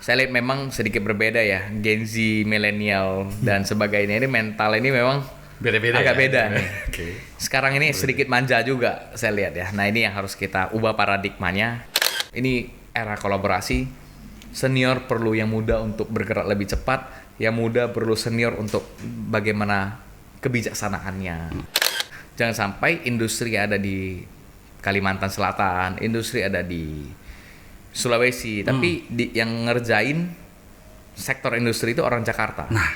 saya lihat memang sedikit berbeda ya, Gen Z, milenial dan sebagainya ini mental ini memang Beda-beda agak ya? beda nih. Oke. Sekarang ini sedikit manja juga saya lihat ya. Nah ini yang harus kita ubah paradigmanya. Ini era kolaborasi. Senior perlu yang muda untuk bergerak lebih cepat. Yang muda perlu senior untuk bagaimana kebijaksanaannya. Jangan sampai industri ada di Kalimantan Selatan, industri ada di Sulawesi, tapi yang ngerjain sektor industri itu orang Jakarta. Nah,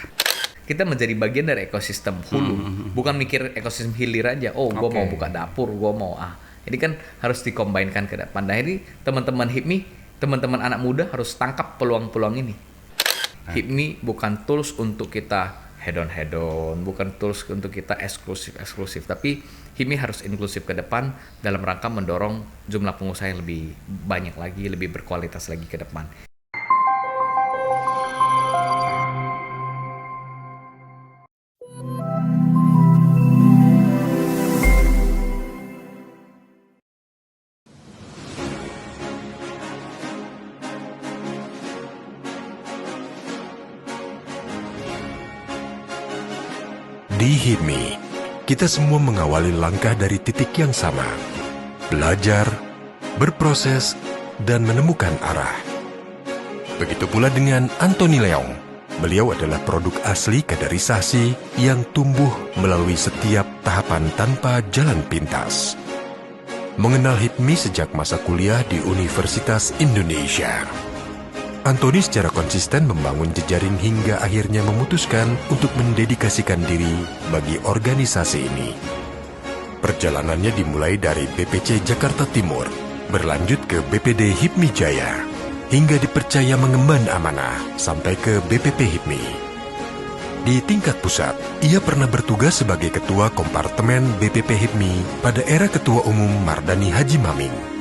Kita menjadi bagian dari ekosistem hulu, bukan mikir ekosistem hilir aja. Oh, gue mau buka dapur, gue mau Ini kan harus dikombinkan ke depan. Nah ini teman-teman HIPMI, teman-teman anak muda harus tangkap peluang-peluang ini. HIPMI bukan tools untuk kita head on, bukan tools untuk kita eksklusif, tapi HIPMI harus inklusif ke depan dalam rangka mendorong jumlah pengusaha yang lebih banyak lagi, lebih berkualitas lagi ke depan. Di HIPMI, kita semua mengawali langkah dari titik yang sama. Belajar, berproses, dan menemukan arah. Begitu pula dengan Anthony Leong. Beliau adalah produk asli kaderisasi yang tumbuh melalui setiap tahapan tanpa jalan pintas. Mengenal HIPMI sejak masa kuliah di Universitas Indonesia. Anthony secara konsisten membangun jejaring hingga akhirnya memutuskan untuk mendedikasikan diri bagi organisasi ini. Perjalanannya dimulai dari BPC Jakarta Timur, berlanjut ke BPD HIPMI Jaya, hingga dipercaya mengemban amanah sampai ke BPP HIPMI. Di tingkat pusat, ia pernah bertugas sebagai Ketua Kompartemen BPP HIPMI pada era Ketua Umum Mardani Haji Maming.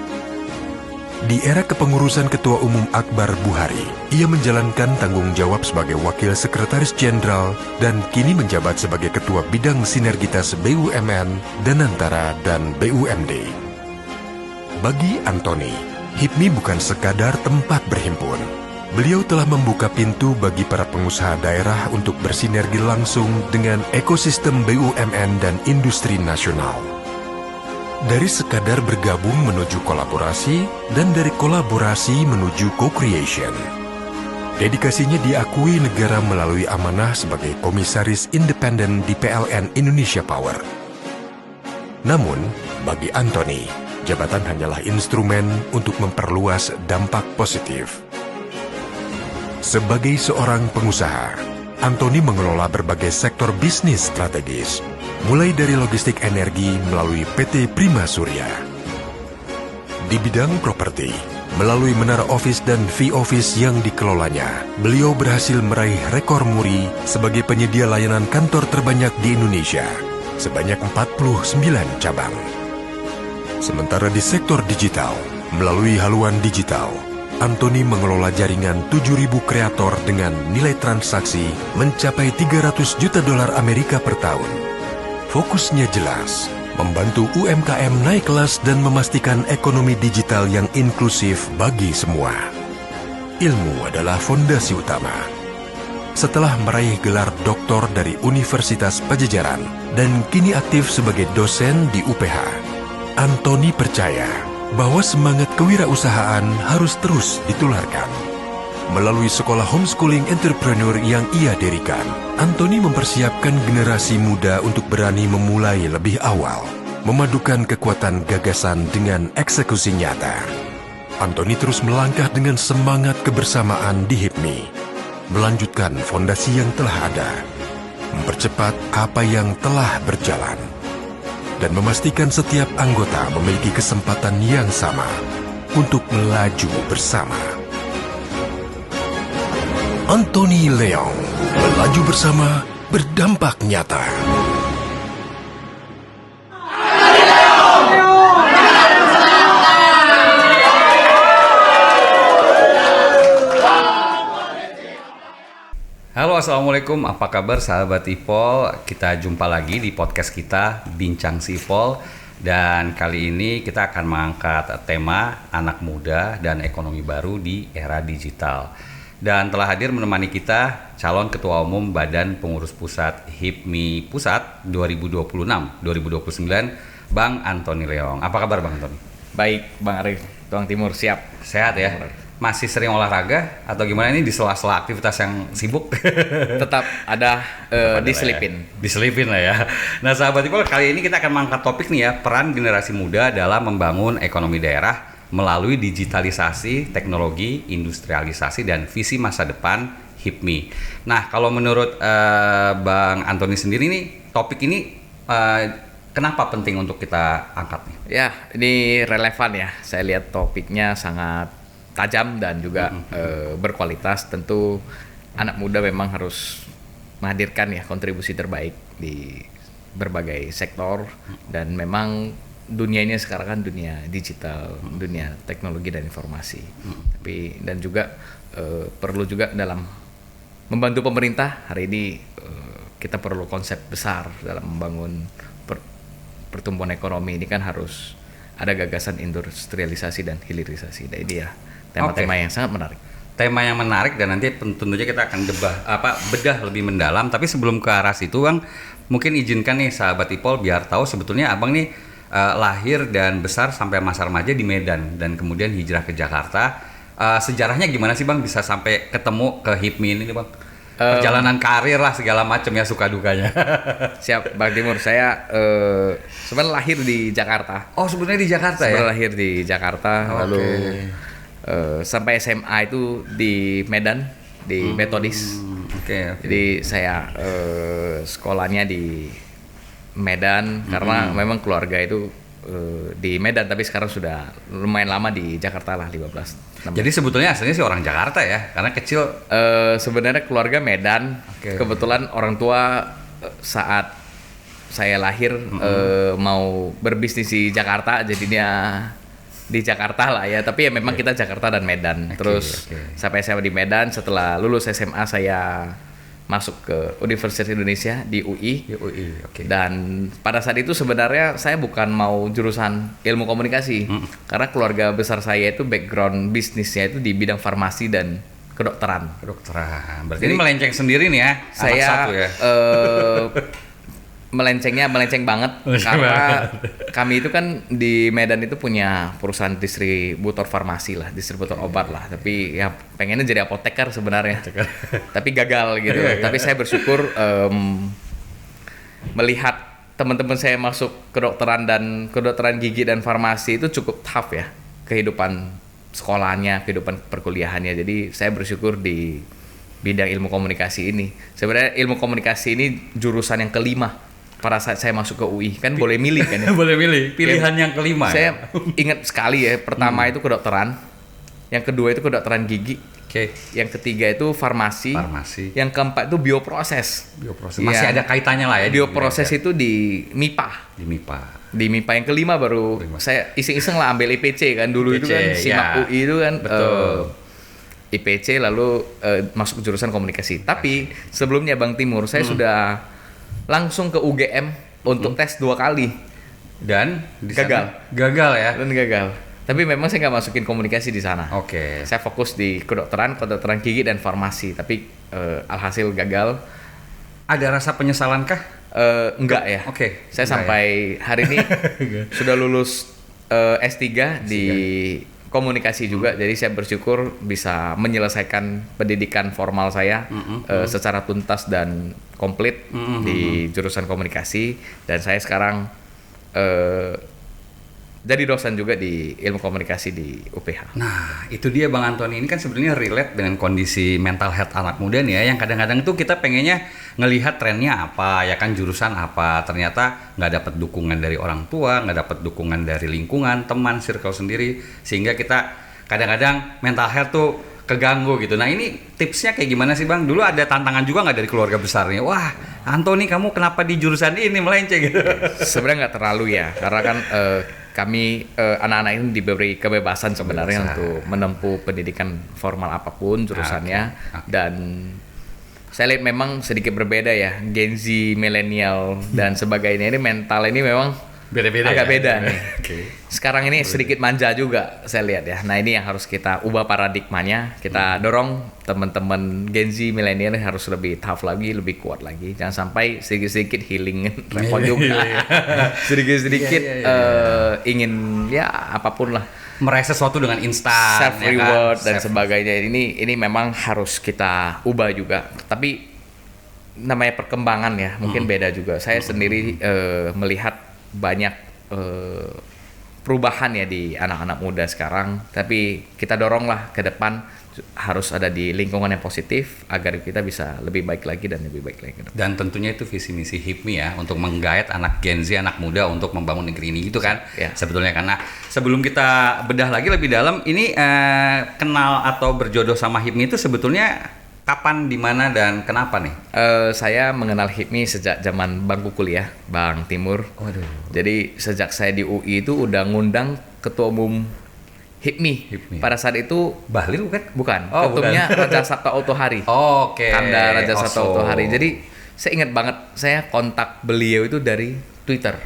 Di era kepengurusan Ketua Umum Akbar Buhari, ia menjalankan tanggung jawab sebagai Wakil Sekretaris Jenderal dan kini menjabat sebagai Ketua Bidang Sinergitas BUMN, Danantara, dan BUMD. Bagi Anthony, HIPMI bukan sekadar tempat berhimpun. Beliau telah membuka pintu bagi para pengusaha daerah untuk bersinergi langsung dengan ekosistem BUMN dan industri nasional. Dari sekadar bergabung menuju kolaborasi, dan dari kolaborasi menuju co-creation. Dedikasinya diakui negara melalui amanah sebagai Komisaris Independen di PLN Indonesia Power. Namun, bagi Anthony, jabatan hanyalah instrumen untuk memperluas dampak positif. Sebagai seorang pengusaha, Anthony mengelola berbagai sektor bisnis strategis, mulai dari logistik energi melalui PT Prima Surya. Di bidang properti, melalui menara office dan V-Office yang dikelolanya, beliau berhasil meraih rekor muri sebagai penyedia layanan kantor terbanyak di Indonesia, sebanyak 49 cabang. Sementara di sektor digital, melalui haluan digital, Anthony mengelola jaringan 7.000 kreator dengan nilai transaksi mencapai $300 juta Amerika per tahun. Fokusnya jelas, membantu UMKM naik kelas dan memastikan ekonomi digital yang inklusif bagi semua. Ilmu adalah fondasi utama. Setelah meraih gelar doktor dari Universitas Pajajaran dan kini aktif sebagai dosen di UPH, Anthony percaya bahwa semangat kewirausahaan harus terus ditularkan. Melalui sekolah homeschooling entrepreneur yang ia dirikan, Anthony mempersiapkan generasi muda untuk berani memulai lebih awal, memadukan kekuatan gagasan dengan eksekusi nyata. Anthony terus melangkah dengan semangat kebersamaan di HIPMI, melanjutkan fondasi yang telah ada, mempercepat apa yang telah berjalan, dan memastikan setiap anggota memiliki kesempatan yang sama untuk melaju bersama. Anthony Leong, melaju bersama, berdampak nyata. halo, assalamualaikum. Apa kabar sahabat IPOL? Kita jumpa lagi di podcast kita Bincang si IPOL. Dan kali ini kita akan mengangkat tema anak muda dan ekonomi baru di era digital. Dan telah hadir menemani kita calon Ketua Umum Badan Pengurus Pusat HIPMI Pusat 2026-2029, Bang Antoni Leong. Apa kabar Bang Antoni? Baik, Bang Arif, Tuang Timur, siap. Sehat ya? Masih sering olahraga atau gimana ini di sela-sela aktivitas yang sibuk? Tetap ada diselipin. Ya. Diselipin lah ya. Nah sahabat Ipol, kali ini kita akan mengangkat topik nih ya, peran generasi muda dalam membangun ekonomi daerah melalui digitalisasi, teknologi, industrialisasi, dan visi masa depan HIPMI. Nah, kalau menurut Bang Antoni sendiri nih, topik ini kenapa penting untuk kita angkat nih? Ya, ini relevan ya. Saya lihat topiknya sangat tajam dan juga berkualitas. Tentu anak muda memang harus menghadirkan ya kontribusi terbaik di berbagai sektor, dan memang dunia ini sekarang kan dunia digital, dunia teknologi dan informasi. Tapi dan juga perlu juga dalam membantu pemerintah hari ini kita perlu konsep besar dalam membangun pertumbuhan ekonomi. Ini kan harus ada gagasan industrialisasi dan hilirisasi. Nah, ini ya tema-tema yang sangat menarik. Tema yang menarik, dan nanti tentunya kita akan bedah lebih mendalam. Tapi sebelum ke arah situ Bang, mungkin izinkan nih sahabat Ipol biar tahu sebetulnya Abang nih lahir dan besar sampai masa remaja di Medan dan kemudian hijrah ke Jakarta. Sejarahnya gimana sih Bang bisa sampai ketemu ke HIPMI ini Bang? Perjalanan karir lah segala macam ya, suka dukanya. Siap Bang Timur, saya sebenarnya lahir di Jakarta. Oh sebenarnya di Jakarta ya? Sebenarnya lahir di Jakarta, lalu sampai SMA itu di Medan, di Metodis. Jadi saya sekolahnya di Medan karena memang keluarga itu di Medan, tapi sekarang sudah lumayan lama di Jakarta lah, 15. Jadi sebetulnya aslinya sih orang Jakarta ya, karena kecil. Sebenarnya keluarga Medan. Kebetulan orang tua saat saya lahir mau berbisnis di Jakarta, jadinya di Jakarta lah ya. Tapi ya memang kita Jakarta dan Medan. Terus sampai saya di Medan, setelah lulus SMA saya masuk ke Universitas Indonesia di UI. Dan pada saat itu sebenarnya saya bukan mau jurusan ilmu komunikasi, karena keluarga besar saya itu background bisnisnya itu di bidang farmasi dan kedokteran. Berarti jadi, ini melenceng sendiri nih ya. Saya satu ya. Melenceng banget karena kami itu kan di Medan itu punya perusahaan distributor farmasi lah, distributor obat lah, tapi ya pengennya jadi apoteker sebenarnya. Tapi gagal gitu. Tapi saya bersyukur melihat teman-teman saya masuk kedokteran gigi dan farmasi itu cukup tough ya kehidupan sekolahnya, kehidupan perkuliahannya. Jadi saya bersyukur di bidang ilmu komunikasi ini. Sebenarnya ilmu komunikasi ini jurusan yang kelima pada saat saya masuk ke UI, kan boleh milih kan ya? Boleh milih, pilihan yang kelima. Saya ingat sekali ya, pertama itu kedokteran, yang kedua itu kedokteran gigi, yang ketiga itu farmasi, yang keempat itu bioproses. Masih ada kaitannya lah ya. Bioproses itu di MIPA. Di MIPA yang kelima baru saya iseng-iseng lah ambil IPC kan dulu IPC, itu kan SIMAK UI itu kan. IPC lalu masuk jurusan komunikasi. Tapi sebelumnya Bang Timur, saya sudah langsung ke UGM untuk tes 2 kali dan gagal ya. Dan gagal. Tapi memang saya nggak masukin komunikasi di sana. Saya fokus di kedokteran gigi dan farmasi. Tapi alhasil gagal. Ada rasa penyesalan kah? Enggak ya. Saya sampai hari ini sudah lulus S3 di komunikasi juga. Jadi saya bersyukur bisa menyelesaikan pendidikan formal saya secara tuntas dan komplit di jurusan komunikasi, dan saya sekarang jadi dosen juga di ilmu komunikasi di UPH. Nah, itu dia Bang Antoni, ini kan sebenarnya relate dengan kondisi mental health anak muda nih ya, yang kadang-kadang tuh kita pengennya ngelihat trennya apa, ya kan jurusan apa, ternyata nggak dapat dukungan dari orang tua, nggak dapat dukungan dari lingkungan, teman, circle sendiri, sehingga kita kadang-kadang mental health tuh keganggu gitu. Nah ini tipsnya kayak gimana sih Bang? Dulu ada tantangan juga nggak dari keluarga besarnya? Wah, Antoni kamu kenapa di jurusan ini melenceng gitu? Sebenarnya nggak terlalu ya, karena kan kami anak-anak ini diberi kebebasan sebenarnya untuk menempuh pendidikan formal apapun jurusannya. Dan saya lihat memang sedikit berbeda ya, Gen Z, milenial dan sebagainya ini mental ini memang Beda-beda agak ya? beda nih. Oke. Sekarang ini sedikit manja juga saya lihat ya. Nah ini yang harus kita ubah paradigmanya. Kita dorong teman-teman Gen Z milenial harus lebih tough lagi, lebih kuat lagi. Jangan sampai sedikit-sedikit healing repot juga. Sedikit-sedikit ingin ya apapun lah. Meraih sesuatu dengan instan, Self reward dan Self- sebagainya. Ini memang harus kita ubah juga. Tapi namanya perkembangan ya, mungkin beda juga. Saya sendiri melihat banyak perubahan ya di anak-anak muda sekarang, tapi kita doronglah ke depan harus ada di lingkungan yang positif agar kita bisa lebih baik lagi dan lebih baik lagi ke depan. Dan tentunya itu visi misi HIPMI ya untuk menggait anak Gen Z, anak muda untuk membangun negeri ini gitu kan. Ya. Sebetulnya karena sebelum kita bedah lagi lebih dalam, ini kenal atau berjodoh sama HIPMI itu sebetulnya kapan, di mana, dan kenapa nih? Saya mengenal HIPMI sejak zaman bangku kuliah, Bang Timur. Waduh. Jadi sejak saya di UI itu udah ngundang ketua umum HIPMI. Pada saat itu Bahlil bukan? bukan, Oh, ketumnya Raja Sabta Otohari. Oke. Kanda Raja Sabta Oso. Otohari. Jadi saya ingat banget, saya kontak beliau itu dari Twitter.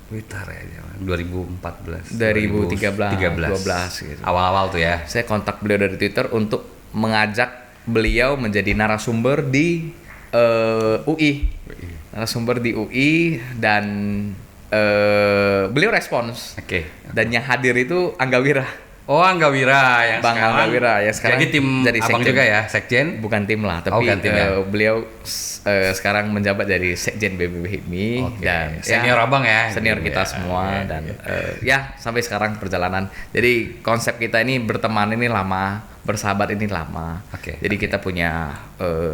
Twitter ya, 2014. 2013, 12 gitu. Awal-awal tuh ya. Saya kontak beliau dari Twitter untuk mengajak beliau menjadi narasumber di UI. Narasumber di UI dan beliau respons. Oke. Dan yang hadir itu Angga Wira. Oh, Angga Wira yang Bang sekarang. Angga Wira yang sekarang jadi tim jadi abang sekjen. juga ya, sekjen. Bukan tim lah, tapi bukan tim ya. beliau sekarang menjabat dari Sekjen BBB HIPMI Oke. dan Senior abang ya. senior Gitu kita ya. semua Iya, dan iya. ya sampai sekarang perjalanan. Jadi konsep kita ini berteman ini lama, bersahabat ini lama. Oke, Jadi kita punya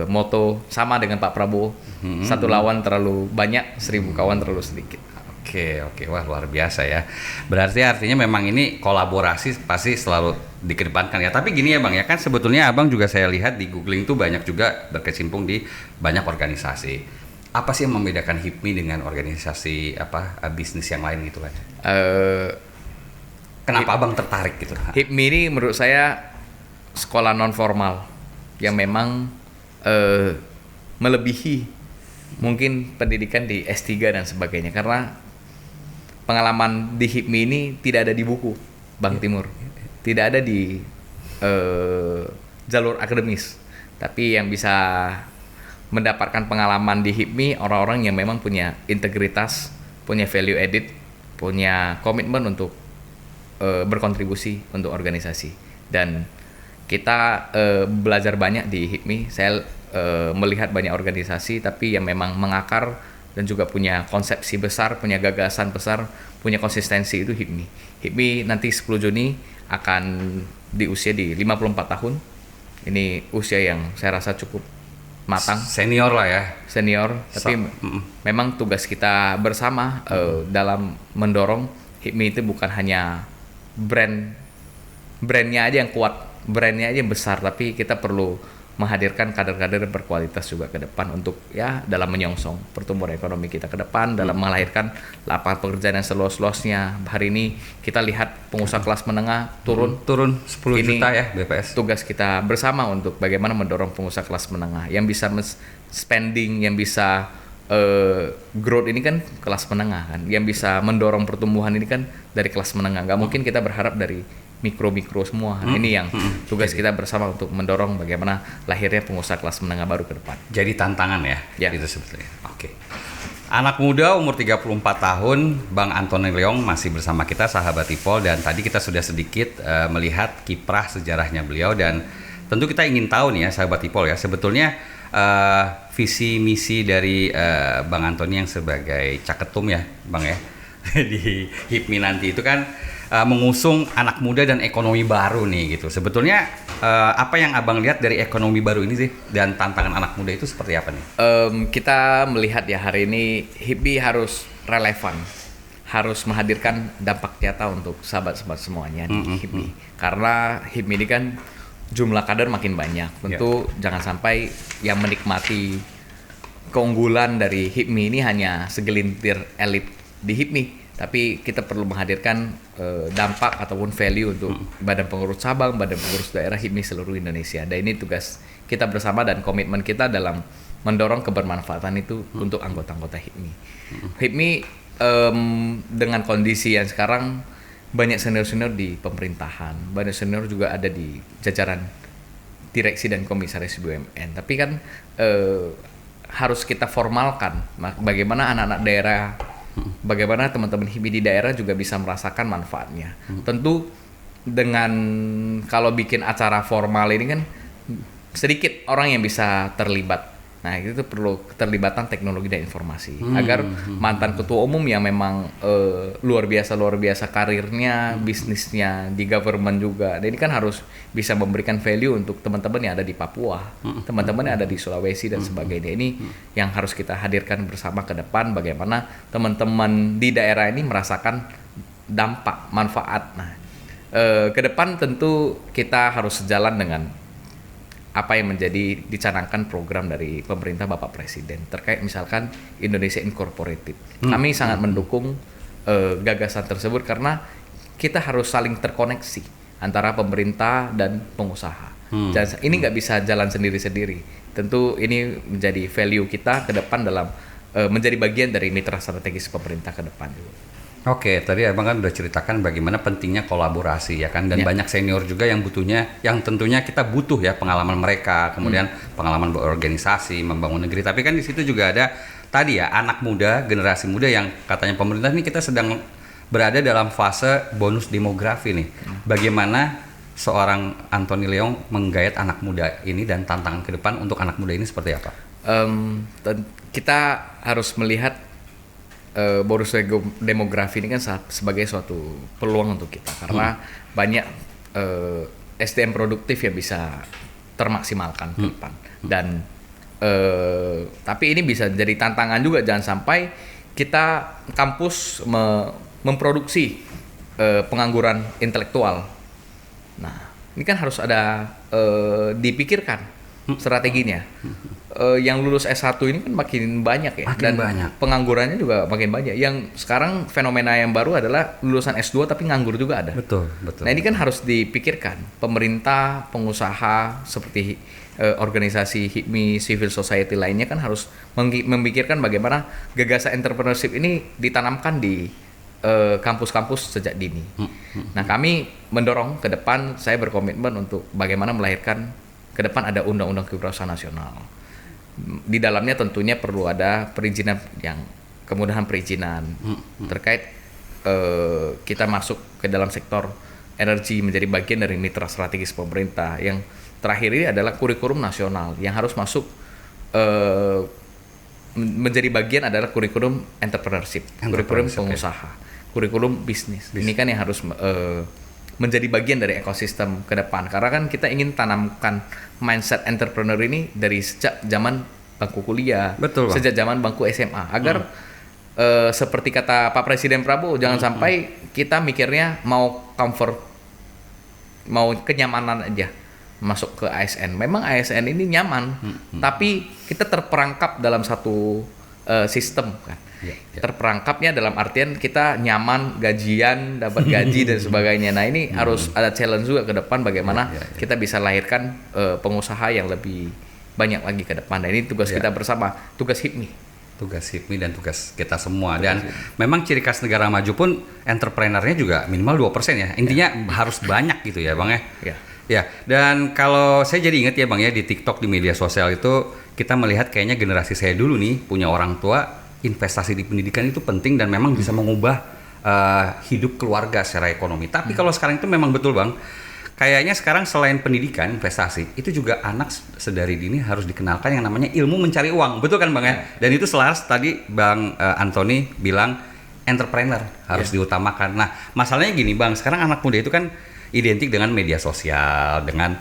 moto sama dengan Pak Prabowo, satu lawan terlalu banyak, 1000 kawan terlalu sedikit. Oke, wah luar biasa ya. Berarti artinya memang ini kolaborasi pasti selalu dikedepankan ya. Tapi gini ya Bang ya, kan sebetulnya Abang juga saya lihat di googling tuh banyak juga berkecimpung di banyak organisasi. Apa sih yang membedakan HIPMI dengan organisasi bisnis yang lain gitu kan? Kenapa Abang tertarik gitu? HIPMI ini menurut saya sekolah non formal yang memang melebihi mungkin pendidikan di S3 dan sebagainya, karena pengalaman di HIPMI ini tidak ada di buku, Bang Timur, tidak ada di jalur akademis, tapi yang bisa mendapatkan pengalaman di HIPMI orang-orang yang memang punya integritas, punya value added, punya komitmen untuk berkontribusi untuk organisasi. Dan kita belajar banyak di HIPMI. Saya melihat banyak organisasi tapi yang memang mengakar dan juga punya konsepsi besar, punya gagasan besar, punya konsistensi itu HIPMI. HIPMI nanti 10 Juni akan di usia di 54 tahun. Ini usia yang saya rasa cukup matang, Senior lah ya. senior, tapi memang tugas kita bersama dalam mendorong HIPMI itu bukan hanya brandnya aja yang kuat, brandnya aja yang besar, tapi kita perlu menghadirkan kader-kader berkualitas juga ke depan untuk ya dalam menyongsong pertumbuhan ekonomi kita ke depan, dalam melahirkan lapangan pekerjaan yang seluas-luasnya. Hari ini kita lihat pengusaha kelas menengah turun 10 Ini juta ya BPS. tugas kita bersama untuk bagaimana mendorong pengusaha kelas menengah yang bisa spending, yang bisa growth ini kan kelas menengah kan, yang bisa mendorong pertumbuhan ini kan dari kelas menengah. Nggak mungkin kita berharap dari mikro semua. Ini yang tugas kita bersama untuk mendorong bagaimana lahirnya pengusaha kelas menengah baru ke depan. Jadi tantangan ya, Ya. itu sebetulnya. Oke. Anak muda umur 34 tahun, Bang Antoni Leong masih bersama kita, sahabat Ipol, dan tadi kita sudah sedikit melihat kiprah sejarahnya beliau, dan tentu kita ingin tahu nih ya, sahabat Ipol ya, sebetulnya visi misi dari Bang Antoni yang sebagai caketum ya, Bang ya, di HIPMI nanti itu kan mengusung anak muda dan ekonomi baru nih gitu. Sebetulnya apa yang Abang lihat dari ekonomi baru ini sih, dan tantangan anak muda itu seperti apa nih? Kita melihat ya hari ini HIPMI harus relevan, harus menghadirkan dampak nyata untuk sahabat-sahabat semuanya di HIPMI. Karena HIPMI ini kan jumlah kader makin banyak. Tentu jangan sampai yang menikmati keunggulan dari HIPMI ini hanya segelintir elit di HIPMI, tapi kita perlu menghadirkan dampak ataupun value untuk badan pengurus cabang, badan pengurus daerah HIPMI seluruh Indonesia. Dan ini tugas kita bersama dan komitmen kita dalam mendorong kebermanfaatan itu untuk anggota-anggota HIPMI. HIPMI dengan kondisi yang sekarang banyak senior-senior di pemerintahan, banyak senior juga ada di jajaran direksi dan komisaris BUMN. Tapi kan harus kita formalkan bagaimana anak-anak daerah, bagaimana teman-teman HIMI di daerah juga bisa merasakan manfaatnya. Tentu dengan kalau bikin acara formal ini kan sedikit orang yang bisa terlibat. Nah, itu perlu keterlibatan teknologi dan informasi agar mantan ketua umum yang memang luar biasa karirnya, bisnisnya di government juga. Dan ini kan harus bisa memberikan value untuk teman-teman yang ada di Papua, teman-teman yang ada di Sulawesi dan sebagainya. Ini yang harus kita hadirkan bersama ke depan, bagaimana teman-teman di daerah ini merasakan dampak, manfaat. Nah, ke depan tentu kita harus sejalan dengan apa yang menjadi dicanangkan program dari pemerintah Bapak Presiden terkait misalkan Indonesia Incorporated. Kami sangat mendukung gagasan tersebut karena kita harus saling terkoneksi antara pemerintah dan pengusaha. Dan ini nggak bisa jalan sendiri-sendiri. Tentu ini menjadi value kita ke depan dalam menjadi bagian dari mitra strategis pemerintah ke depan juga. Oke, tadi Abang kan udah ceritakan bagaimana pentingnya kolaborasi ya kan, dan banyak senior juga yang butuhnya, yang tentunya kita butuh ya pengalaman mereka, kemudian pengalaman berorganisasi, membangun negeri. Tapi kan di situ juga ada tadi ya anak muda, generasi muda yang katanya pemerintah ini kita sedang berada dalam fase bonus demografi nih. Bagaimana seorang Anthony Leong menggait anak muda ini dan tantangan ke depan untuk anak muda ini seperti apa? Kita harus melihat bonus demografi ini kan sebagai suatu peluang untuk kita karena banyak SDM produktif yang bisa termaksimalkan ke depan dan tapi ini bisa jadi tantangan juga, jangan sampai kita kampus memproduksi pengangguran intelektual. Nah, ini kan harus ada dipikirkan strateginya. Yang lulus S1 ini kan makin banyak ya, makin dan banyak. Penganggurannya juga makin banyak. Yang sekarang fenomena yang baru adalah lulusan S2 tapi nganggur juga ada. Betul. Nah, ini kan harus dipikirkan. Pemerintah, pengusaha seperti organisasi HIPMI, civil society lainnya kan harus memikirkan bagaimana gagasan entrepreneurship ini ditanamkan di kampus-kampus sejak dini. Nah, kami mendorong ke depan, saya berkomitmen untuk bagaimana melahirkan ke depan ada undang-undang kewirausahaan nasional. Di dalamnya tentunya perlu ada perizinan, yang kemudahan perizinan terkait kita masuk ke dalam sektor energi menjadi bagian dari mitra strategis pemerintah. Yang terakhir ini adalah kurikulum nasional yang harus masuk menjadi bagian adalah kurikulum entrepreneurship, kurikulum pengusaha, kurikulum bisnis. Ini kan yang harus menjadi bagian dari ekosistem ke depan. Karena kan kita ingin tanamkan mindset entrepreneur ini dari sejak zaman bangku kuliah, sejak zaman bangku SMA, agar seperti kata Pak Presiden Prabowo, jangan sampai kita mikirnya mau comfort, mau kenyamanan aja masuk ke ASN. Memang ASN ini nyaman, tapi kita terperangkap dalam satu sistem kan. Terperangkapnya dalam artian kita nyaman, gajian, dapat gaji dan sebagainya. Nah, ini harus ada challenge juga ke depan bagaimana kita bisa lahirkan pengusaha yang lebih banyak lagi ke depan. Nah, ini tugas kita bersama, tugas HIPMI. Tugas HIPMI dan tugas kita semua. Dan memang ciri khas negara maju pun entrepreneurnya juga minimal 2% ya. Intinya harus banyak gitu ya, Bang ya. Ya, dan kalau saya jadi ingat ya Bang ya, di TikTok, di media sosial itu kita melihat kayaknya generasi saya dulu nih punya orang tua, investasi di pendidikan itu penting dan memang bisa mengubah hidup keluarga secara ekonomi. Tapi kalau sekarang itu memang betul Bang, kayaknya sekarang selain pendidikan, investasi, itu juga anak sedari dini harus dikenalkan yang namanya ilmu mencari uang. Betul kan Bang ya? Dan itu selaras tadi Bang Anthony bilang entrepreneur harus diutamakan. Nah, masalahnya gini Bang, sekarang anak muda itu kan identik dengan media sosial, dengan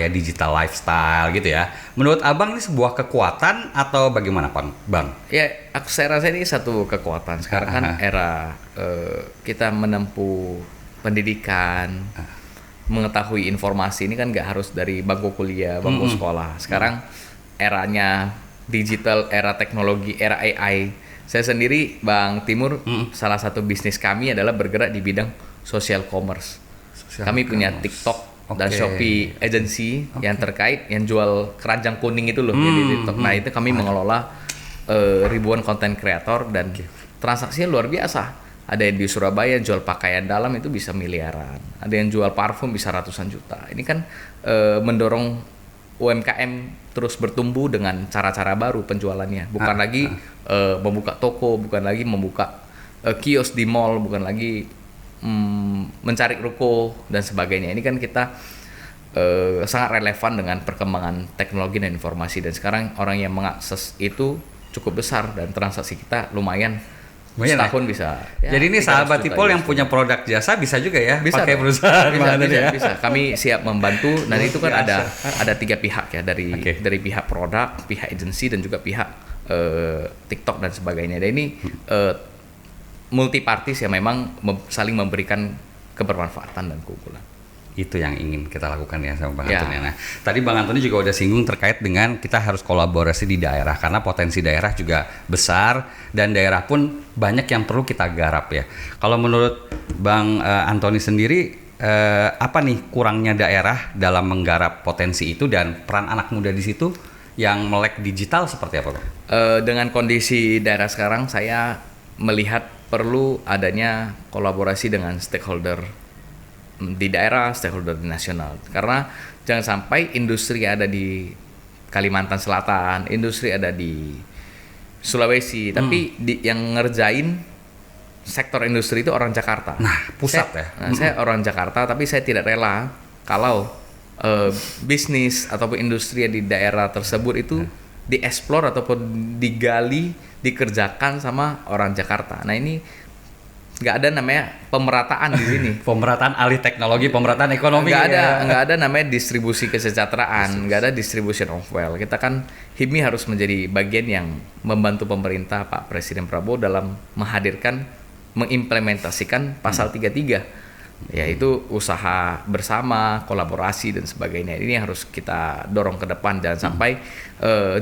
digital lifestyle gitu ya. Menurut Abang ini sebuah kekuatan atau bagaimana Bang? Ya, saya rasa ini satu kekuatan. Sekarang kan era kita menempuh pendidikan, mengetahui informasi ini kan nggak harus dari bangku kuliah, bangku sekolah. Sekarang eranya digital, era teknologi, era AI. Saya sendiri, Bang Timur, salah satu bisnis kami adalah bergerak di bidang social commerce. Kami punya TikTok dan Shopee agency yang terkait, yang jual keranjang kuning itu loh di TikTok. Nah, itu kami mengelola ribuan konten kreator dan transaksinya luar biasa. Ada yang di Surabaya jual pakaian dalam itu bisa miliaran, ada yang jual parfum bisa ratusan juta. Ini kan mendorong UMKM terus bertumbuh dengan cara-cara baru penjualannya, bukan lagi membuka toko, bukan lagi membuka kios di mall, bukan lagi mencari ruko dan sebagainya. Ini kan kita sangat relevan dengan perkembangan teknologi dan informasi, dan sekarang orang yang mengakses itu cukup besar dan transaksi kita lumayan. Setahun bisa. Ya, jadi ini sahabat Tipol yang punya produk jasa bisa juga ya bisa pakai dong. perusahaan bisa. Kami siap membantu. Dan itu kan ada 3 pihak ya, dari pihak produk, pihak agensi, dan juga pihak TikTok dan sebagainya. Dan ini multi parties yang memang saling memberikan kebermanfaatan dan keunggulan. Itu yang ingin kita lakukan ya sama Bang Antoni. Nah, tadi Bang Antoni juga udah singgung terkait dengan kita harus kolaborasi di daerah karena potensi daerah juga besar dan daerah pun banyak yang perlu kita garap ya. Kalau menurut Bang Antoni sendiri apa nih kurangnya daerah dalam menggarap potensi itu dan peran anak muda di situ yang melek digital seperti apa, Bang? Dengan kondisi daerah sekarang saya melihat perlu adanya kolaborasi dengan stakeholder di daerah, stakeholder di nasional. Karena jangan sampai industri ada di Kalimantan Selatan, industri ada di Sulawesi, tapi yang ngerjain sektor industri itu orang Jakarta. Nah, pusat saya orang Jakarta, tapi saya tidak rela kalau bisnis ataupun industri di daerah tersebut itu dieksplor ataupun digali, dikerjakan sama orang Jakarta. Nah, ini nggak ada namanya pemerataan di sini. Pemerataan alih teknologi, pemerataan ekonomi. Nggak ada namanya distribusi kesejahteraan, nggak ada distribution of wealth. Kita kan HIPMI harus menjadi bagian yang membantu pemerintah Pak Presiden Prabowo dalam menghadirkan, mengimplementasikan pasal 33, yaitu usaha bersama, kolaborasi dan sebagainya. Ini harus kita dorong ke depan, jangan sampai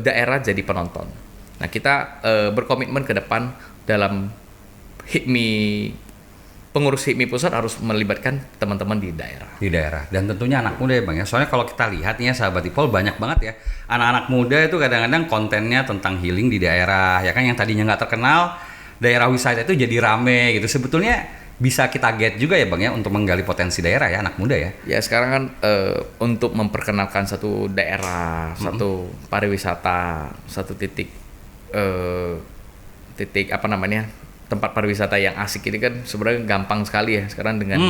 daerah jadi penonton. Nah, kita berkomitmen ke depan dalam HIPMI, pengurus HIPMI pusat harus melibatkan teman-teman di daerah. Di daerah, dan tentunya anak muda ya Bang ya. Soalnya kalau kita lihat nih ya sahabat Tipol banyak banget ya anak-anak muda itu kadang-kadang kontennya tentang healing di daerah ya kan, yang tadinya nggak terkenal, daerah wisata itu jadi rame gitu. Sebetulnya bisa kita get juga ya Bang ya untuk menggali potensi daerah ya anak muda ya. Ya sekarang kan untuk memperkenalkan satu daerah, satu pariwisata, satu titik apa namanya, tempat pariwisata yang asik ini kan sebenarnya gampang sekali ya sekarang dengan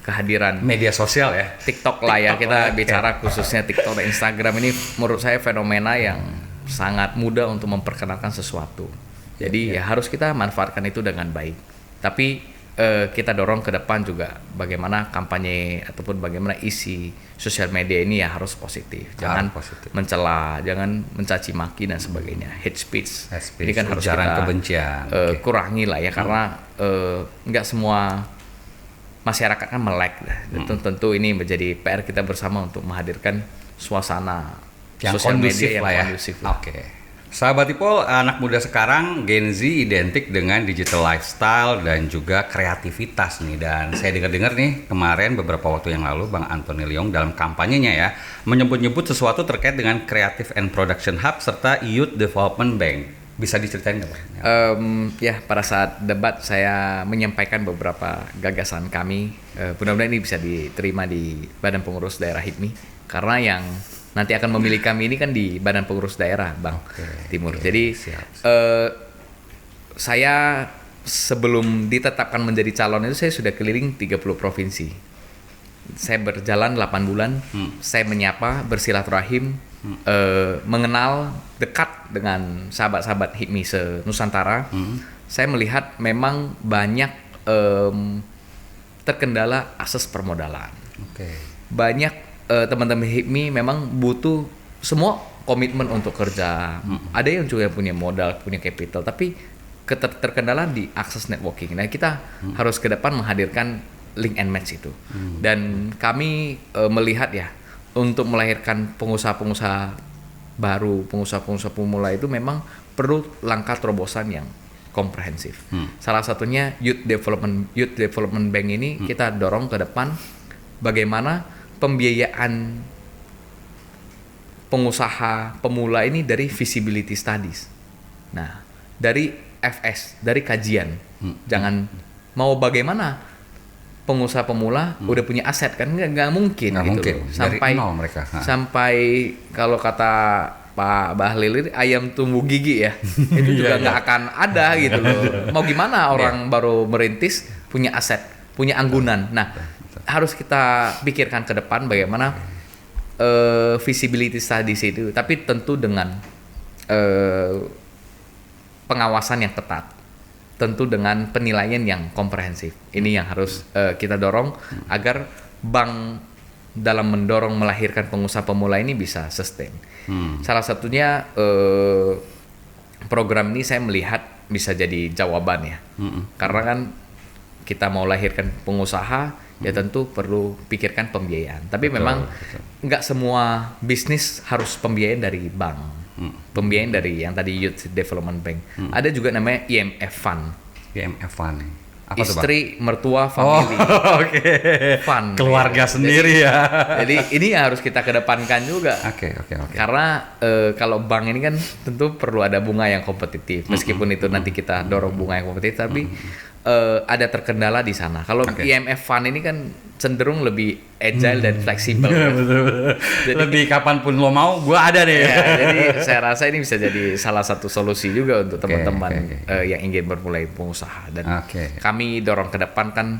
kehadiran media sosial ya, TikTok lah ya, kita bicara khususnya TikTok dan Instagram ini menurut saya fenomena yang sangat mudah untuk memperkenalkan sesuatu. Jadi ya harus kita manfaatkan itu dengan baik. Tapi kita dorong ke depan juga bagaimana kampanye ataupun bagaimana isi sosial media ini ya harus positif. Jangan mencela, jangan mencaci maki dan sebagainya. Hate speech. Ini kan harus kita kebencian. Kurangi lah ya, karena nggak semua masyarakat kan melek. Tentu ini menjadi PR kita bersama untuk menghadirkan suasana yang sosial kondusif media lah yang ya. kondusif. Oke. Sahabat Tipol, anak muda sekarang Gen Z identik dengan digital lifestyle dan juga kreativitas nih. Dan saya dengar-dengar nih kemarin beberapa waktu yang lalu Bang Antoni Leong dalam kampanyenya ya menyebut-nyebut sesuatu terkait dengan Creative and Production Hub serta Youth Development Bank. Bisa diceritain nggak Bang? Ya, pada saat debat saya menyampaikan beberapa gagasan kami. Mudah-mudahan ini bisa diterima di Badan Pengurus Daerah HIPMI, karena yang nanti akan memilih kami ini kan di Badan Pengurus Daerah Bang Timur. Jadi saya sebelum ditetapkan menjadi calon itu saya sudah keliling 30 provinsi. Saya berjalan 8 bulan, saya menyapa, bersilaturahim, mengenal dekat dengan sahabat-sahabat HIPMI se-Nusantara. Saya melihat memang banyak terkendala akses permodalan. Banyak teman-teman HIPMI memang butuh semua komitmen untuk kerja. Ada yang juga punya modal, punya capital, tapi terkendala di akses networking. Nah, kita harus ke depan menghadirkan link and match itu. Dan kami melihat ya, untuk melahirkan pengusaha-pengusaha baru, pengusaha-pengusaha pemula itu memang perlu langkah terobosan yang komprehensif. Salah satunya Youth Development Bank ini kita dorong ke depan bagaimana pembiayaan pengusaha pemula ini dari feasibility studies. Nah, dari FS, dari kajian, jangan mau bagaimana pengusaha pemula udah punya aset kan nggak mungkin Nggak gitu mungkin. loh. Dari nol mereka. Sampai kalau kata Pak Bahlil ini ayam tumbuh gigi ya itu juga nggak akan ada gitu loh. Mau gimana orang baru merintis punya aset, punya anggunan. Nah, harus kita pikirkan ke depan bagaimana visibility studies itu, tapi tentu dengan pengawasan yang ketat, tentu dengan penilaian yang komprehensif. Ini yang harus kita dorong agar bank dalam mendorong melahirkan pengusaha pemula ini bisa sustain. Salah satunya program ini saya melihat bisa jadi jawaban ya, karena kan kita mau lahirkan pengusaha ya tentu perlu pikirkan pembiayaan. Tapi memang nggak semua bisnis harus pembiayaan dari bank. Pembiayaan dari yang tadi Youth Development Bank. Ada juga namanya IMF Fund. IMF Fund. Apa Istri, mertua, family. Oke. Fund. Keluarga sendiri ya. Jadi ini yang harus kita kedepankan juga. Oke. Karena kalau bank ini kan tentu perlu ada bunga yang kompetitif. Meskipun itu nanti kita dorong bunga yang kompetitif, tapi ada terkendala di sana. Kalau IMF Fund ini kan cenderung lebih agile dan fleksibel. Betul. Jadi, lebih kapanpun lo mau, gua ada deh. Ya, jadi saya rasa ini bisa jadi salah satu solusi juga untuk teman-teman yang ingin bermulai pengusaha. Dan kami dorong ke depan kan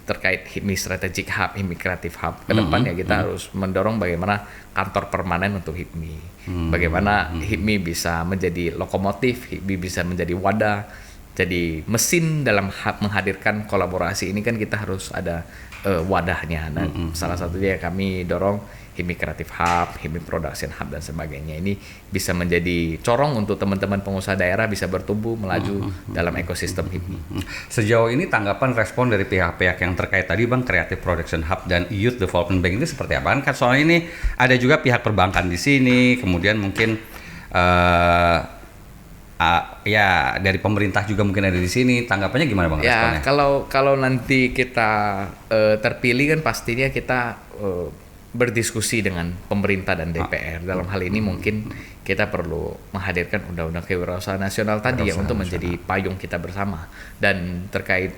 terkait HIPMI Strategic Hub, HIPMI Creative Hub. Ke depan ya kita harus mendorong bagaimana kantor permanen untuk HIPMI. Bagaimana HIPMI bisa menjadi lokomotif, HIPMI bisa menjadi wadah, jadi mesin dalam menghadirkan kolaborasi ini kan kita harus ada wadahnya. Dan salah satunya kami dorong HIPMI Creative Hub, HIPMI Production Hub dan sebagainya. Ini bisa menjadi corong untuk teman-teman pengusaha daerah bisa bertumbuh melaju dalam ekosistem HIPMI. Sejauh ini tanggapan respon dari pihak-pihak yang terkait tadi Bang, Creative Production Hub dan Youth Development Bank itu seperti apa? Kan soalnya ini ada juga pihak perbankan di sini, kemudian mungkin ya dari pemerintah juga mungkin ada di sini. Tanggapannya gimana Bang responnya? Ya kalau nanti kita terpilih kan pastinya kita berdiskusi dengan pemerintah dan DPR. Dalam hal ini mungkin kita perlu menghadirkan undang-undang kewirausahaan nasional tadi ya untuk menjadi payung kita bersama. Dan terkait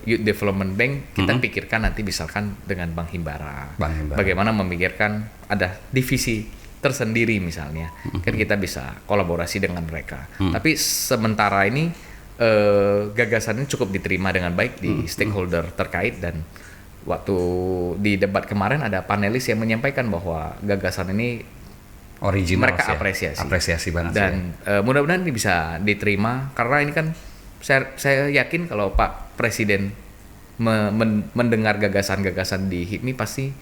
Youth Development Bank kita pikirkan nanti misalkan dengan Bank Himbara. Bagaimana memikirkan ada divisi tersendiri misalnya. Kan kita bisa kolaborasi dengan mereka. Tapi sementara ini gagasan ini cukup diterima dengan baik di stakeholder terkait, dan waktu di debat kemarin ada panelis yang menyampaikan bahwa gagasan ini original mereka ya? apresiasi banget dan mudah-mudahan ini bisa diterima, karena ini kan saya yakin kalau Pak Presiden mendengar gagasan-gagasan di HIPMI pasti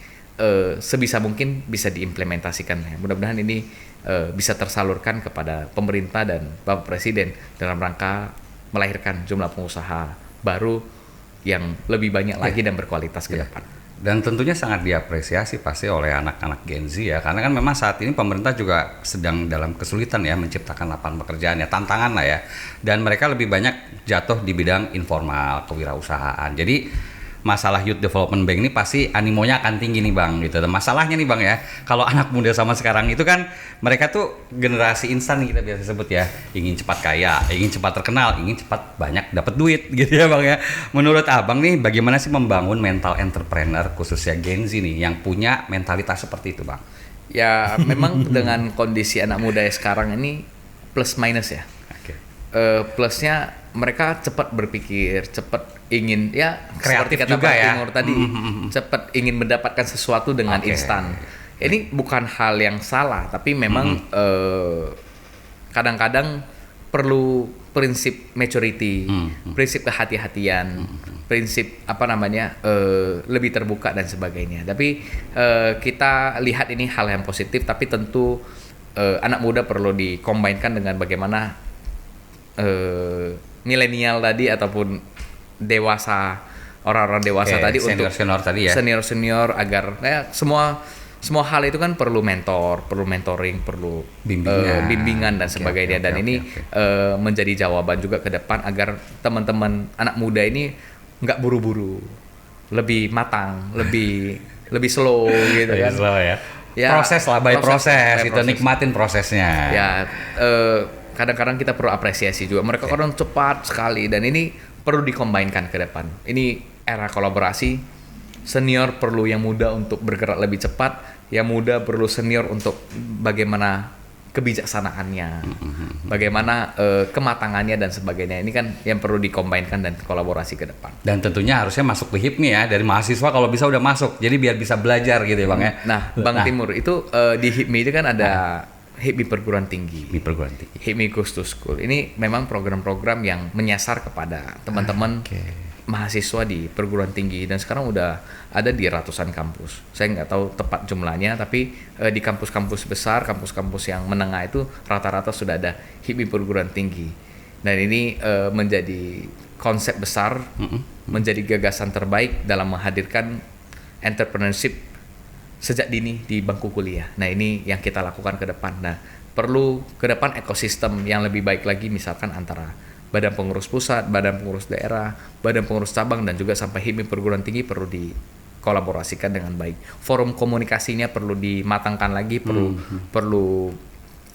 sebisa mungkin bisa diimplementasikan. Mudah-mudahan ini bisa tersalurkan kepada pemerintah dan Bapak Presiden dalam rangka melahirkan jumlah pengusaha baru yang lebih banyak lagi dan berkualitas ke depan. Dan tentunya sangat diapresiasi pasti oleh anak-anak Gen Z ya, karena kan memang saat ini pemerintah juga sedang dalam kesulitan ya menciptakan lapangan pekerjaan ya, tantangan lah ya, dan mereka lebih banyak jatuh di bidang informal, kewirausahaan. Jadi masalah Youth Development Bank ini pasti animonya akan tinggi nih Bang gitu. Dan masalahnya nih Bang ya, kalau anak muda sama sekarang itu kan mereka tuh generasi instan kita biasa sebut ya, ingin cepat kaya, ingin cepat terkenal, ingin cepat banyak dapat duit gitu ya Bang ya. Menurut Abang nih bagaimana sih membangun mental entrepreneur khususnya Gen Z nih yang punya mentalitas seperti itu Bang? Ya memang dengan kondisi anak muda sekarang ini plus minus ya. Plusnya mereka cepat berpikir, cepat ingin ya kreatif seperti kata juga Pak ya. Timur tadi, cepat ingin mendapatkan sesuatu dengan instan. Ini bukan hal yang salah, tapi memang kadang-kadang perlu prinsip maturity, prinsip kehati-hatian, prinsip lebih terbuka dan sebagainya. Tapi kita lihat ini hal yang positif, tapi tentu anak muda perlu dikombinkan dengan bagaimana milenial tadi ataupun dewasa, orang-orang dewasa tadi senior tadi ya, senior agar semua hal itu kan perlu mentor, perlu mentoring, perlu bimbingan dan sebagainya. Dan ini menjadi jawaban juga ke depan agar teman-teman anak muda ini nggak buru-buru, lebih matang, lebih slow gitu kan. Slow ya. Ya, proses lah, by proses, by itu nikmatin prosesnya. Ya, kadang-kadang kita perlu apresiasi juga. Mereka kadang cepat sekali dan ini perlu dikombinkan ke depan. Ini era kolaborasi, senior perlu yang muda untuk bergerak lebih cepat, yang muda perlu senior untuk bagaimana kebijaksanaannya, bagaimana kematangannya dan sebagainya. Ini kan yang perlu dikombinkan dan kolaborasi ke depan. Dan tentunya harusnya masuk ke HIPMI ya, dari mahasiswa kalau bisa udah masuk, jadi biar bisa belajar gitu ya Bang ya. Nah, Bang Timur, itu di HIPMI itu kan ada HIPMI perguruan tinggi. HIPMI perguruan tinggi. HIPMI Goes to School. Ini memang program-program yang menyasar kepada teman-teman mahasiswa di perguruan tinggi dan sekarang udah ada di ratusan kampus. Saya nggak tahu tepat jumlahnya, tapi di kampus-kampus besar, kampus-kampus yang menengah itu rata-rata sudah ada HIPMI perguruan tinggi. Dan ini menjadi konsep besar, menjadi gagasan terbaik dalam menghadirkan entrepreneurship sejak dini di bangku kuliah. Nah, ini yang kita lakukan ke depan. Nah, perlu ke depan ekosistem yang lebih baik lagi, misalkan antara Badan Pengurus Pusat, Badan Pengurus Daerah, Badan Pengurus Cabang, dan juga sampai HIPMI perguruan tinggi perlu dikolaborasikan dengan baik. Forum komunikasinya perlu dimatangkan lagi, perlu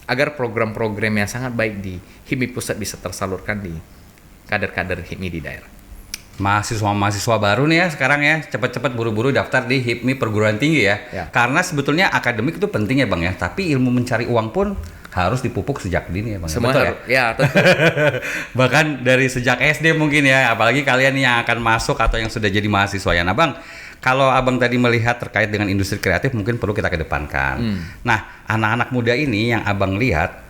agar program-program yang sangat baik di HIPMI Pusat bisa tersalurkan di kader-kader HIPMI di daerah. Mahasiswa baru nih ya sekarang ya, cepat-cepat buru-buru daftar di HIPMI perguruan tinggi ya. Karena sebetulnya akademik itu penting ya Bang ya, tapi ilmu mencari uang pun harus dipupuk sejak dini ya Bang. Semua betul ya? Tentu. Bahkan dari sejak SD mungkin ya, apalagi kalian yang akan masuk atau yang sudah jadi mahasiswa ya. Nah Bang, kalau Abang tadi melihat terkait dengan industri kreatif mungkin perlu kita kedepankan. Nah, anak-anak muda ini yang Abang lihat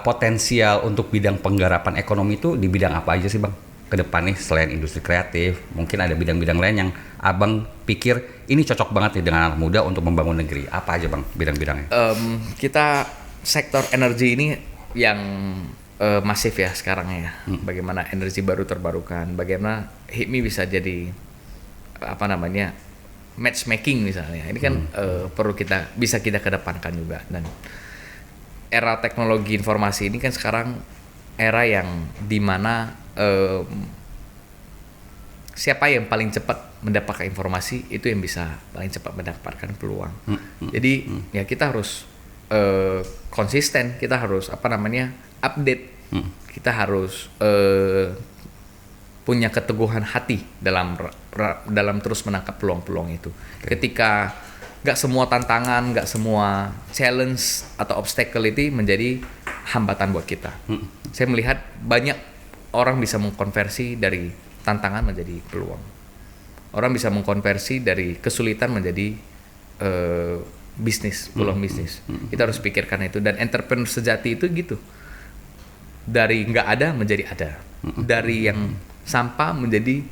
potensial untuk bidang penggarapan ekonomi itu di bidang apa aja sih Bang? Ke depan nih selain industri kreatif, mungkin ada bidang-bidang lain yang Abang pikir ini cocok banget nih dengan anak muda untuk membangun negeri. Apa aja Bang bidang-bidangnya? Kita sektor energi ini yang masif ya sekarang ya. Bagaimana energi baru terbarukan, bagaimana HIPMI bisa jadi matchmaking misalnya. Ini kan perlu bisa kita kedepankan juga. Dan era teknologi informasi ini kan sekarang era yang dimana siapa yang paling cepat mendapatkan informasi itu yang bisa paling cepat mendapatkan peluang. Jadi ya kita harus konsisten, kita harus update, kita harus punya keteguhan hati dalam terus menangkap peluang-peluang itu. Ketika nggak semua tantangan, nggak semua challenge atau obstacle itu menjadi hambatan buat kita. Saya melihat banyak orang bisa mengkonversi dari tantangan menjadi peluang. Orang bisa mengkonversi dari kesulitan menjadi bisnis, peluang bisnis. Kita harus pikirkan itu. Dan entrepreneur sejati itu gitu. Dari nggak ada menjadi ada. Dari yang sampah menjadi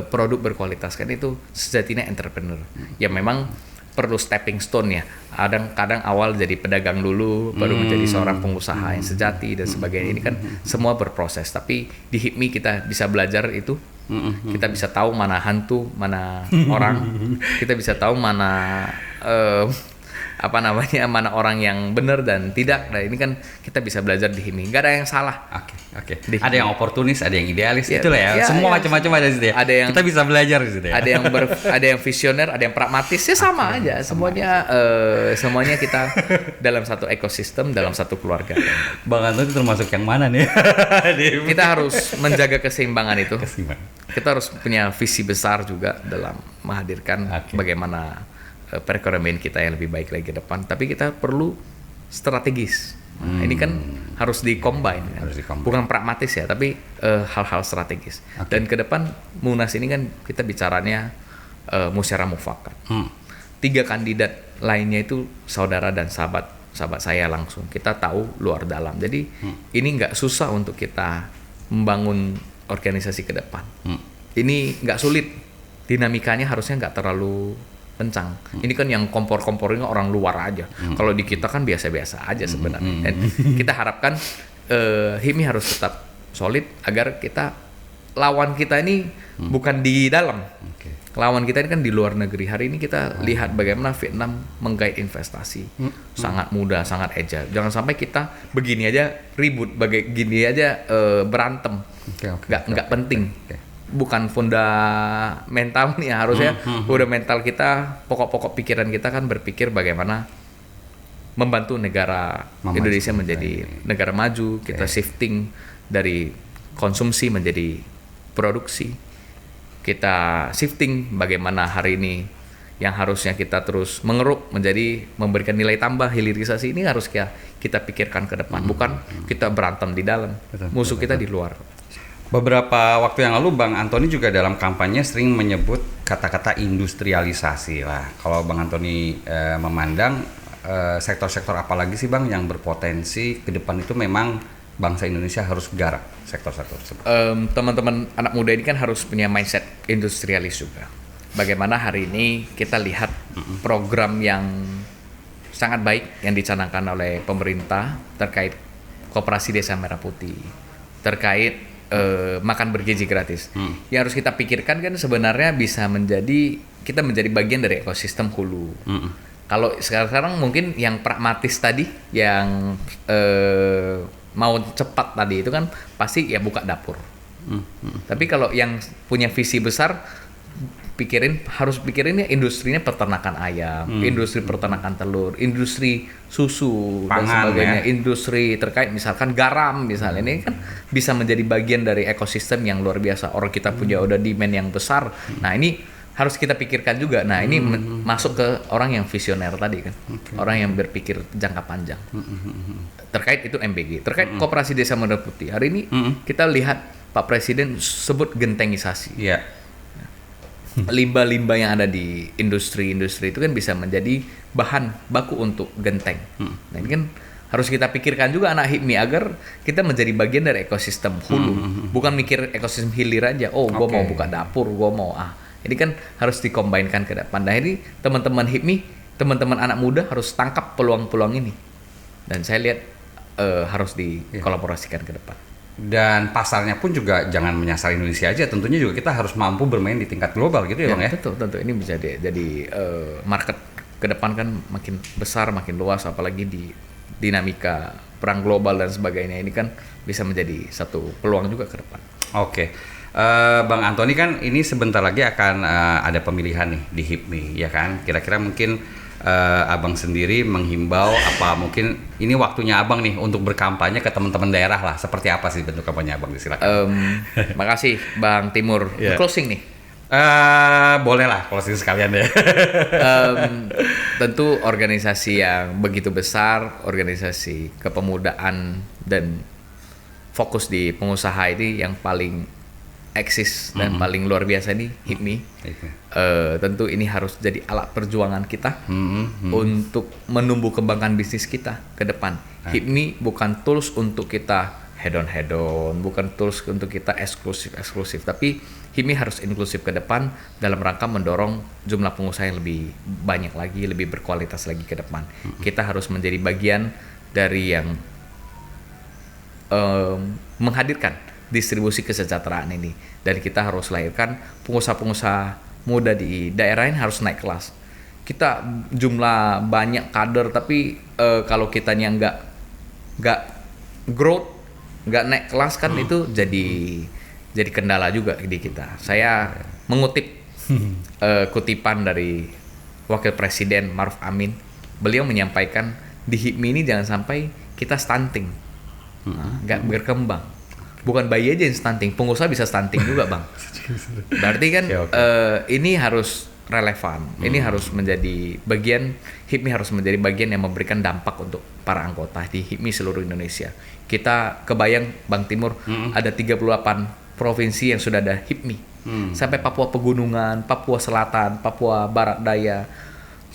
produk berkualitas. Kan itu sejatinya entrepreneur. Ya memang perlu stepping stone ya. Kadang awal jadi pedagang dulu, baru menjadi seorang pengusaha yang sejati dan sebagainya. Ini kan semua berproses. Tapi di HIPMI kita bisa belajar itu. Kita bisa tahu mana hantu, mana orang. Kita bisa tahu mana mana orang yang benar dan tidak. Nah ini kan kita bisa belajar di HIPMI. Nggak ada yang salah. Oke. Ada yang oportunis, ada yang idealis, itulah ya. Semua macam-macam ada di situ ya. Ada yang kita bisa belajar di situ ya. Ada yang visioner, ada yang pragmatis, ya sama aja. Semuanya kita dalam satu ekosistem, dalam satu keluarga. Bang Anton itu termasuk yang mana nih? Kita harus menjaga keseimbangan itu. Kita harus punya visi besar juga dalam menghadirkan bagaimana perekonomian kita yang lebih baik lagi ke depan. Tapi kita perlu strategis. Nah, ini kan harus di-combine kan? Bukan pragmatis ya, tapi hal-hal strategis. Dan ke depan Munas ini kan kita bicaranya musyawarah mufakat. 3 kandidat lainnya itu saudara dan sahabat saya langsung. Kita tahu luar dalam. Jadi ini nggak susah untuk kita membangun organisasi ke depan. Ini nggak sulit. Dinamikanya harusnya nggak terlalu kencang. Ini kan yang kompor-kompornya orang luar aja. Kalau di kita kan biasa-biasa aja sebenarnya. Dan kita harapkan HIPMI harus tetap solid agar lawan kita ini bukan di dalam. Lawan kita ini kan di luar negeri. Hari ini kita lihat bagaimana Vietnam menggait investasi. Sangat mudah, sangat agile. Jangan sampai kita begini aja ribut, begini aja berantem. Nggak penting. Bukan fundamental nih harusnya. Fundamental kita, pokok-pokok pikiran kita kan berpikir bagaimana membantu negara Indonesia menjadi negara maju. Kita shifting dari konsumsi menjadi produksi. Kita shifting bagaimana hari ini yang harusnya kita terus mengeruk menjadi memberikan nilai tambah, hilirisasi ini harus kita pikirkan ke depan, bukan kita berantem di dalam. Musuh kita di luar. Beberapa waktu yang lalu Bang Antoni juga dalam kampanye sering menyebut kata-kata industrialisasi lah. Kalau Bang Antoni memandang sektor-sektor apa lagi sih Bang yang berpotensi ke depan itu memang bangsa Indonesia harus garap sektor-sektor tersebut? Teman-teman anak muda ini kan harus punya mindset industrialis juga. Bagaimana hari ini kita lihat program yang sangat baik yang dicanangkan oleh pemerintah terkait Koperasi Desa Merah Putih, terkait makan bergizi gratis. Yang harus kita pikirkan kan sebenarnya bisa kita menjadi bagian dari ekosistem hulu. Kalau sekarang mungkin yang pragmatis tadi, yang mau cepat tadi itu kan pasti ya buka dapur. Tapi kalau yang punya visi besar, harus pikirin ya industrinya peternakan ayam, industri peternakan telur, industri susu dan sebagainya, industri terkait misalkan garam misalnya, ini kan bisa menjadi bagian dari ekosistem yang luar biasa. Orang kita punya udah demand yang besar. Nah, ini harus kita pikirkan juga. Nah, ini masuk ke orang yang visioner tadi kan. Orang yang berpikir jangka panjang. Terkait itu MBG, terkait Koperasi Desa Merah Putih. Hari ini kita lihat Pak Presiden sebut gentengisasi. Limbah-limbah yang ada di industri-industri itu kan bisa menjadi bahan baku untuk genteng. Nah, ini kan harus kita pikirkan juga anak HIPMI agar kita menjadi bagian dari ekosistem hulu. Bukan mikir ekosistem hilir aja. Oh, gue mau buka dapur, gue mau Ini kan harus dikombinkan ke depan. Nah, ini teman-teman HIPMI, teman-teman anak muda harus tangkap peluang-peluang ini. Dan saya lihat harus dikolaborasikan ke depan. Dan pasarnya pun juga jangan menyasar Indonesia aja, tentunya juga kita harus mampu bermain di tingkat global gitu ya Bang ya? Tentu ini bisa jadi market ke depan kan makin besar, makin luas, apalagi di dinamika perang global dan sebagainya, ini kan bisa menjadi satu peluang juga ke depan. Oke. Bang Antoni kan ini sebentar lagi akan ada pemilihan nih di HIPMI ya kan, kira-kira mungkin Abang sendiri menghimbau apa mungkin ini waktunya Abang nih untuk berkampanye ke teman-teman daerah lah, seperti apa sih bentuk kampanye Abang, silakan. Makasih Bang Timur. Closing nih. Boleh lah closing sekalian deh. Tentu organisasi yang begitu besar, organisasi kepemudaan dan fokus di pengusaha ini yang paling eksis dan paling luar biasa nih HIPMI. Tentu ini harus jadi alat perjuangan kita untuk menumbuh kembangkan bisnis kita ke depan. HIPMI bukan tools untuk kita head on, bukan tools untuk kita eksklusif, tapi HIPMI harus inklusif ke depan dalam rangka mendorong jumlah pengusaha yang lebih banyak lagi, lebih berkualitas lagi ke depan. Kita harus menjadi bagian dari yang menghadirkan distribusi kesejahteraan ini, dan kita harus lahirkan pengusaha-pengusaha muda di daerah ini harus naik kelas. Kita jumlah banyak kader, tapi kalau kitanya nggak growth, nggak naik kelas kan itu jadi kendala juga di kita. Saya mengutip kutipan dari Wakil Presiden Maruf Amin. Beliau menyampaikan di HIPMI ini jangan sampai kita stunting, nggak berkembang. Bukan bayi aja yang stunting, pengusaha bisa stunting juga Bang. Berarti kan ini harus relevan, ini harus menjadi bagian, HIPMI harus menjadi bagian yang memberikan dampak untuk para anggota di HIPMI seluruh Indonesia. Kita kebayang Bang Timur, ada 38 provinsi yang sudah ada HIPMI. Sampai Papua Pegunungan, Papua Selatan, Papua Barat Daya,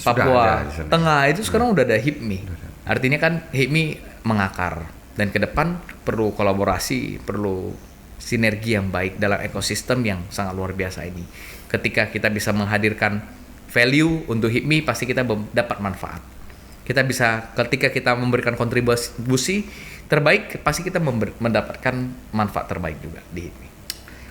Papua Tengah itu sekarang udah ada HIPMI. Artinya kan HIPMI mengakar. Dan ke depan perlu kolaborasi, perlu sinergi yang baik dalam ekosistem yang sangat luar biasa ini. Ketika kita bisa menghadirkan value untuk HIPMI, pasti kita dapat manfaat. Ketika kita memberikan kontribusi terbaik, pasti kita mendapatkan manfaat terbaik juga di HIPMI.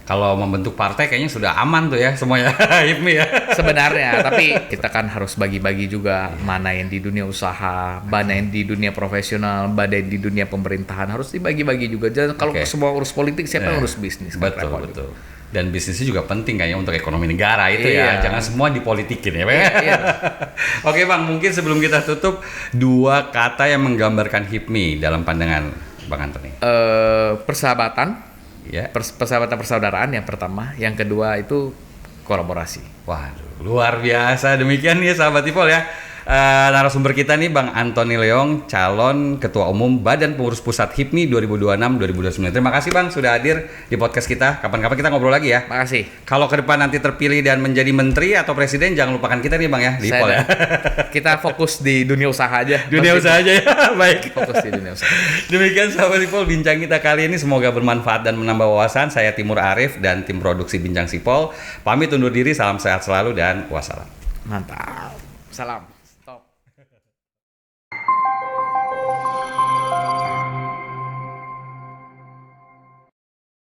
Kalau membentuk partai kayaknya sudah aman tuh ya semuanya HIPMI ya. Sebenarnya, tapi kita kan harus bagi-bagi juga mana yang di dunia usaha, mana yang di dunia profesional, mana yang di dunia pemerintahan, harus dibagi-bagi juga. Jangan kalau semua urus politik, siapa yang urus bisnis? Betul. Dan bisnisnya juga penting kayaknya untuk ekonomi negara itu Iya. ya. Jangan semua dipolitikin ya Bang. Iya. Oke Bang, mungkin sebelum kita tutup 2 kata yang menggambarkan HIPMI dalam pandangan Bang Antoni. Persahabatan, Ya. persahabatan persaudaraan yang pertama, yang kedua itu kolaborasi. Waduh, luar biasa. Demikian ya sahabat Ipol ya. Narasumber kita nih Bang Antoni Leong, calon Ketua Umum Badan Pengurus Pusat HIPMI 2026-2029. Terima kasih Bang sudah hadir di podcast kita. Kapan-kapan kita ngobrol lagi ya. Makasih. Kalau ke depan nanti terpilih dan menjadi menteri atau presiden, jangan lupakan kita nih Bang ya di Ipol ya. Kita fokus di dunia usaha aja. Dunia usaha aja ya. Baik. Fokus di dunia usaha. Demikian sahabat Sipol, bincang kita kali ini semoga bermanfaat dan menambah wawasan. Saya Timur Arif dan tim produksi Bincang Sipol pamit undur diri. Salam sehat selalu dan wassalam. Mantap. Salam.